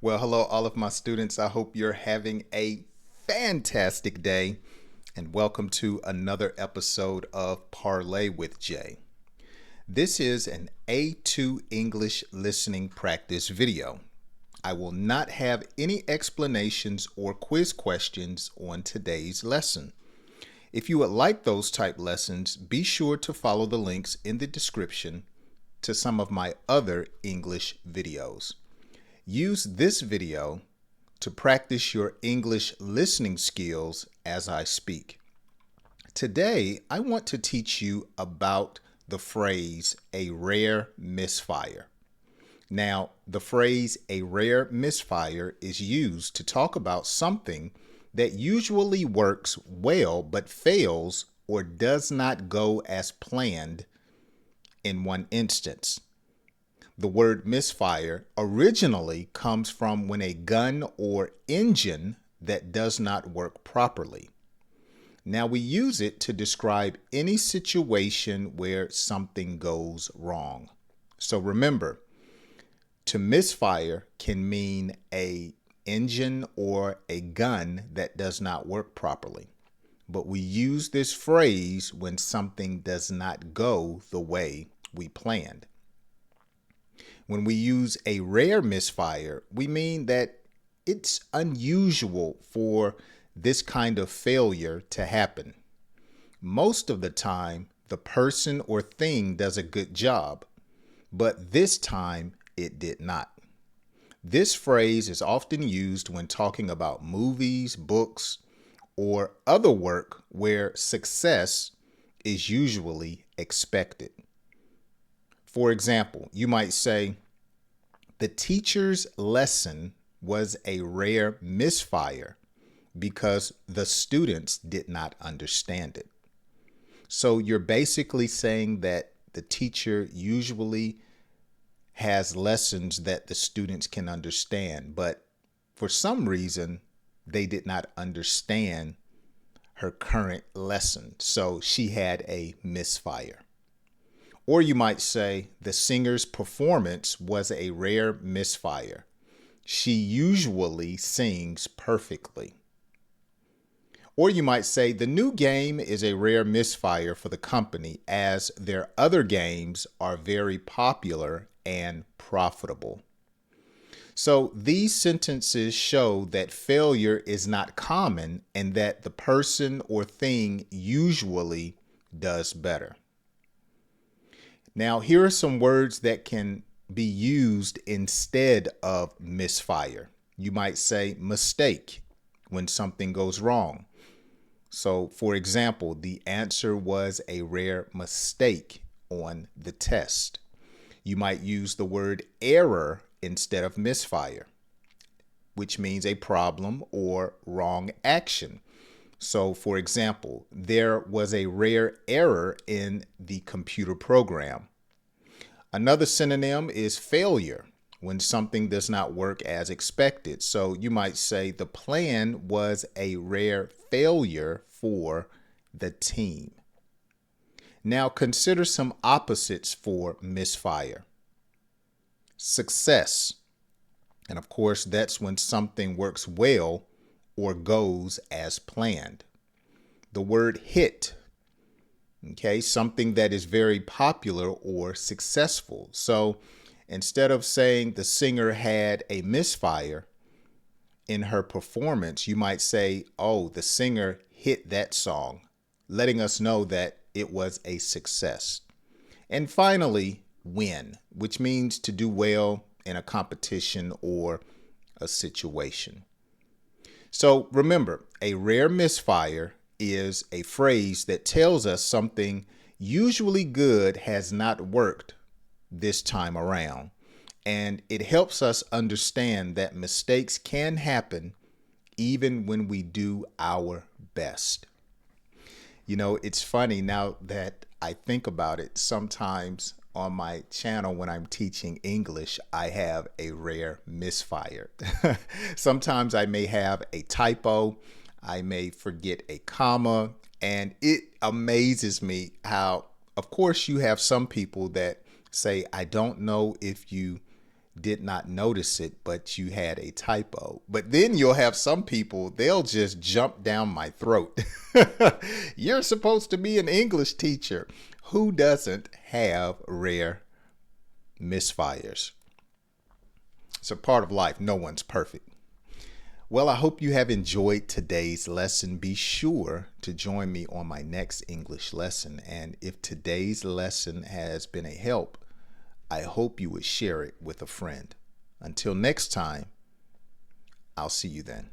Well, hello, all of my students. I hope you're having a fantastic day, and welcome to another episode of Parlay with Jay. This is an A-2 English listening practice video. I will not have any explanations or quiz questions on today's lesson. If you would like those type lessons, be sure to follow the links in the description to some of my other English videos. Use this video to practice your English listening skills as I speak. Today, I want to teach you about the phrase, a rare misfire. Now, the phrase, a rare misfire, is used to talk about something that usually works well but fails or does not go as planned in one instance. The word misfire originally comes from when a gun or engine that does not work properly. Now we use it to describe any situation where something goes wrong. So remember, to misfire can mean an engine or a gun that does not work properly. But we use this phrase when something does not go the way we planned. When we use a rare misfire, we mean that it's unusual for this kind of failure to happen. Most of the time, the person or thing does a good job, but this time it did not. This phrase is often used when talking about movies, books, or other work where success is usually expected. For example, you might say, the teacher's lesson was a rare misfire because the students did not understand it. So you're basically saying that the teacher usually has lessons that the students can understand, but for some reason, they did not understand her current lesson. So she had a misfire. Or you might say the singer's performance was a rare misfire. She usually sings perfectly. Or you might say the new game is a rare misfire for the company as their other games are very popular and profitable. So these sentences show that failure is not common and that the person or thing usually does better. Now, here are some words that can be used instead of misfire. You might say mistake when something goes wrong. So, for example, the answer was a rare mistake on the test. You might use the word error instead of misfire, which means a problem or wrong action. So, for example, there was a rare error in the computer program. Another synonym is failure, when something does not work as expected. So you might say the plan was a rare failure for the team. Now consider some opposites for misfire. Success. And of course, that's when something works well or goes as planned. The word hit, okay, something that is very popular or successful. So instead of saying the singer had a misfire in her performance, you might say, oh, the singer hit that song, letting us know that it was a success. And finally, win, which means to do well in a competition or a situation. So remember, a rare misfire is a phrase that tells us something usually good has not worked this time around. And it helps us understand that mistakes can happen even when we do our best. You know, it's funny now that I think about it, sometimes on my channel when I'm teaching English, I have a rare misfire. Sometimes I may have a typo, I may forget a comma, and it amazes me how, of course, you have some people that say, I don't know if you did not notice it, but you had a typo. But then you'll have some people, they'll just jump down my throat. You're supposed to be an English teacher. Who doesn't have rare misfires? It's a part of life. No one's perfect. Well, I hope you have enjoyed today's lesson. Be sure to join me on my next English lesson. And if today's lesson has been a help, I hope you would share it with a friend. Until next time, I'll see you then.